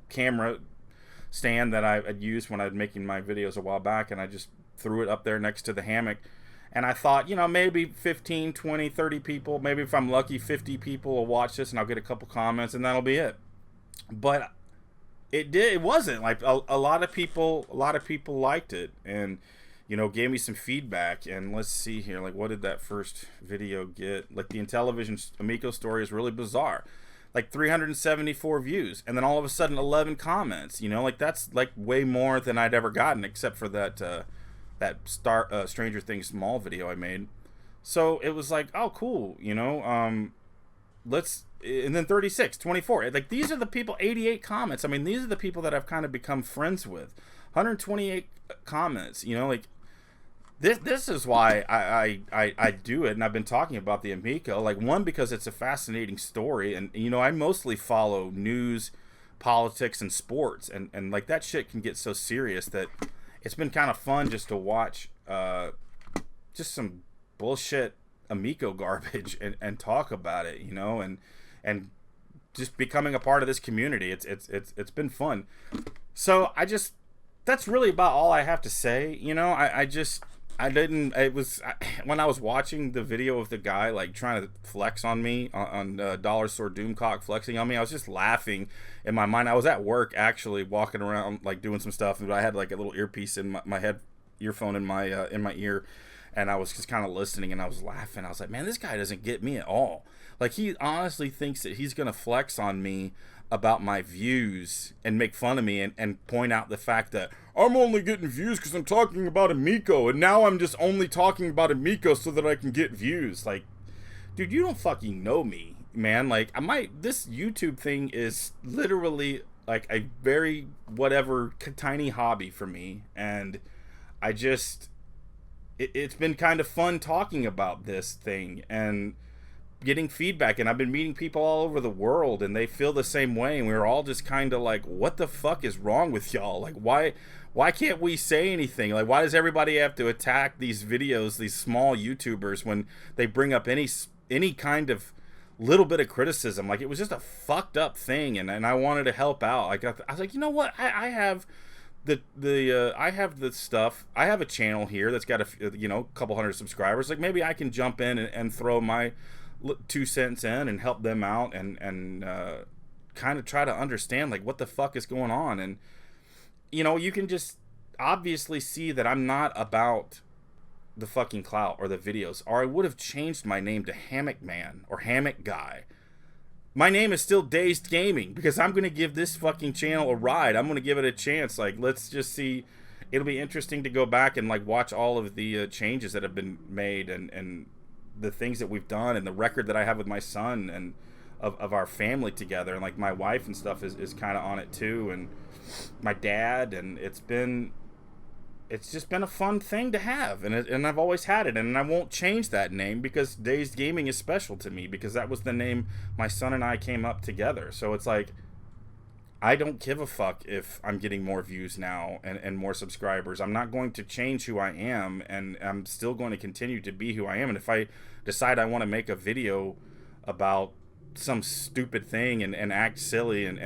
camera stand that I had used when I was making my videos a while back, and I just threw it up there next to the hammock. And I thought, you know, maybe 15, 20, 30 people, maybe if I'm lucky, 50 people will watch this, and I'll get a couple comments, and that'll be it. But it wasn't like a lot of people liked it, and you know, gave me some feedback. And let's see here, like, what did that first video get? Like, the Intellivision Amico story is really bizarre, like 374 views, and then all of a sudden 11 comments. You know, like that's like way more than I'd ever gotten, except for that Stranger Things small video I made. So it was like, oh cool, you know, and then 36, 24. Like, these are the people, 88 comments. I mean, these are the people that I've kind of become friends with. 128 comments, you know, like, this is why I do it, and I've been talking about the Amico. Like, one, because it's a fascinating story, and, you know, I mostly follow news, politics, and sports, and like, that shit can get so serious that it's been kind of fun just to watch just some bullshit Amico garbage and talk about it, you know, and just becoming a part of this community. It's been fun. So that's really about all I have to say. You know, when I was watching the video of the guy like trying to flex on me on Dollar Store Doomcock flexing on me, I was just laughing in my mind. I was at work actually, walking around like doing some stuff, but I had like a little earpiece in my head, earphone in my ear, and I was just kind of listening, and I was laughing. I was like, man, this guy doesn't get me at all. Like, he honestly thinks that he's gonna flex on me about my views and make fun of me and point out the fact that I'm only getting views because I'm talking about Amico, and now I'm just only talking about Amico so that I can get views. Like, dude, you don't fucking know me, man. Like, this YouTube thing is literally like a very whatever tiny hobby for me, and I just, it's been kind of fun talking about this thing and getting feedback, and I've been meeting people all over the world, and they feel the same way, and we're all just kind of like, what the fuck is wrong with y'all? Like, why can't we say anything? Like, why does everybody have to attack these videos, these small YouTubers, when they bring up any kind of little bit of criticism? Like, it was just a fucked up thing, and I wanted to help out. I was like, you know what, I have I have the stuff. I have a channel here that's got a couple hundred subscribers. Like, maybe I can jump in and throw my 2 cents in and help them out, and kind of try to understand like what the fuck is going on. And you can just obviously see that I'm not about the fucking clout or the videos, or I would have changed my name to Hammock Man or Hammock Guy. My name is still Dazed Gaming because I'm going to give this fucking channel a ride. I'm going to give it a chance. Like, let's just see. It'll be interesting to go back and like watch all of the changes that have been made, and the things that we've done, and the record that I have with my son, and of our family together, and like my wife and stuff is kind of on it too, and my dad, and it's just been a fun thing to have, and I've always had it, and I won't change that name because Dazed Gaming is special to me, because that was the name my son and I came up together. So it's like, I don't give a fuck if I'm getting more views now and more subscribers. I'm not going to change who I am, and I'm still going to continue to be who I am. And if I decide I want to make a video about some stupid thing and act silly, and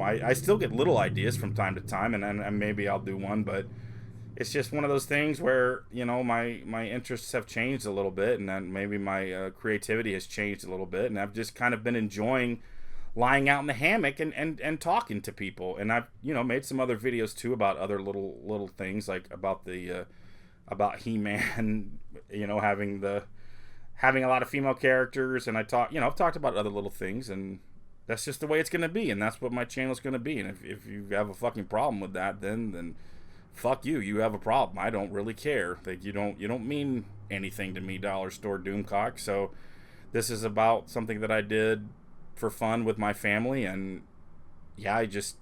I still get little ideas from time to time, and maybe I'll do one, but it's just one of those things where, my interests have changed a little bit, and then maybe my creativity has changed a little bit, and I've just kind of been enjoying lying out in the hammock and talking to people. And I've made some other videos too about other little things, like about the about He-Man, having a lot of female characters, and I've talked about other little things, and that's just the way it's gonna be, and that's what my channel's gonna be. And if you have a fucking problem with that, then fuck you. You have a problem. I don't really care. Like, you don't mean anything to me, Dollar Store Doomcock. So this is about something that I did for fun with my family, and yeah, I just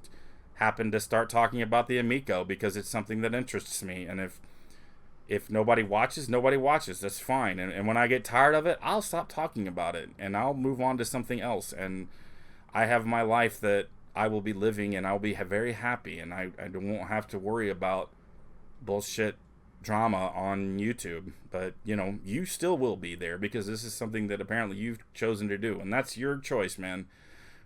happened to start talking about the Amico because it's something that interests me. And if nobody watches, nobody watches. That's fine. And when I get tired of it, I'll stop talking about it and I'll move on to something else. And I have my life that I will be living, and I'll be very happy, and I won't have to worry about bullshit drama on YouTube. But you still will be there, because this is something that apparently you've chosen to do, and that's your choice, man.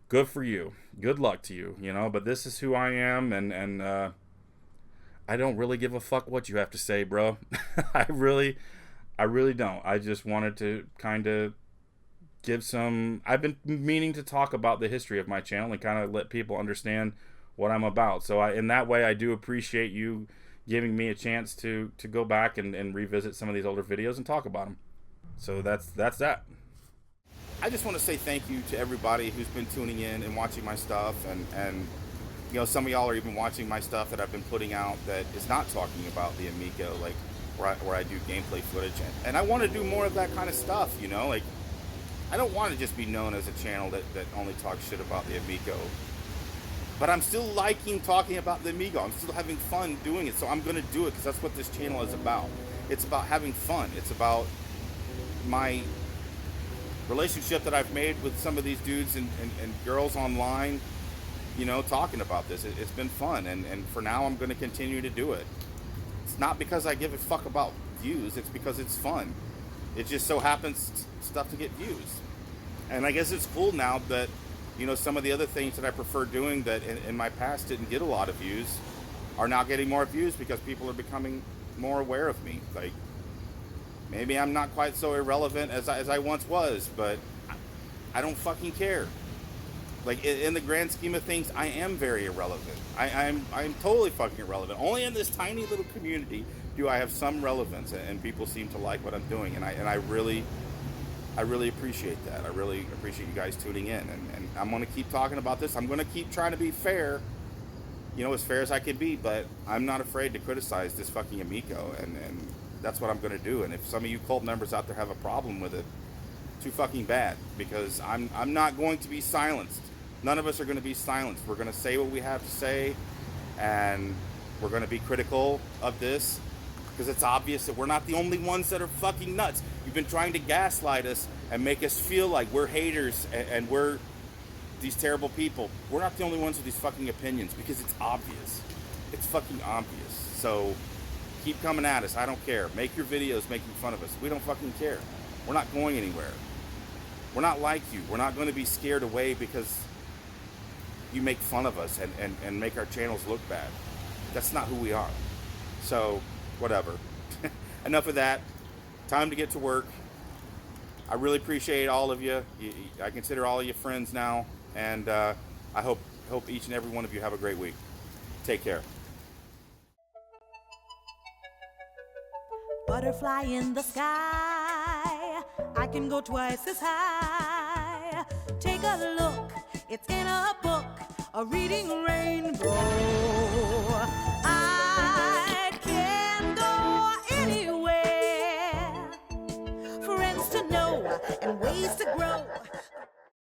Good for you. Good luck to you. But this is who I am, and I don't really give a fuck what you have to say, bro. I really don't. I just wanted to kind of give some. I've been meaning to talk about the history of my channel and kind of let people understand what I'm about. So in that way, I do appreciate you giving me a chance to go back and revisit some of these older videos and talk about them. So that's that. I just want to say thank you to everybody who's been tuning in and watching my stuff, and some of y'all are even watching my stuff that I've been putting out that is not talking about the Amico, like where I do gameplay footage, and I want to do more of that kind of stuff. Like, I don't want to just be known as a channel that only talks shit about the Amico. But I'm still liking talking about the Amico. I'm still having fun doing it. So I'm going to do it because that's what this channel is about. It's about having fun. It's about my relationship that I've made with some of these dudes and girls online, talking about this. It's been fun. And for now, I'm going to continue to do it. It's not because I give a fuck about views. It's because it's fun. It just so happens stuff to get views. And I guess it's cool now that, some of the other things that I prefer doing that in my past didn't get a lot of views are now getting more views because people are becoming more aware of me. Like, maybe I'm not quite so irrelevant as I once was, but I don't fucking care. Like, in the grand scheme of things, I am very irrelevant. I'm totally fucking irrelevant. Only in this tiny little community do I have some relevance, and people seem to like what I'm doing, and I really appreciate that. I really appreciate you guys tuning in, and I'm going to keep talking about this. I'm going to keep trying to be fair, as fair as I can be, but I'm not afraid to criticize this fucking Amico, and that's what I'm going to do. And if some of you cult members out there have a problem with it, too fucking bad, because I'm not going to be silenced. None of us are going to be silenced. We're going to say what we have to say, and we're going to be critical of this, because it's obvious that we're not the only ones that are fucking nuts. You've been trying to gaslight us and make us feel like we're haters and we're these terrible people. We're not the only ones with these fucking opinions, because it's obvious. It's fucking obvious. So keep coming at us. I don't care. Make your videos making fun of us. We don't fucking care. We're not going anywhere. We're not like you. We're not going to be scared away because you make fun of us and make our channels look bad. That's not who we are. So, whatever. Enough of that. Time to get to work. I really appreciate all of you. I consider all of you friends now. And I hope each and every one of you have a great week. Take care. Butterfly in the sky, I can go twice as high. Take a look, it's in a book, a reading rainbow. I can go anywhere, friends to know and ways to grow.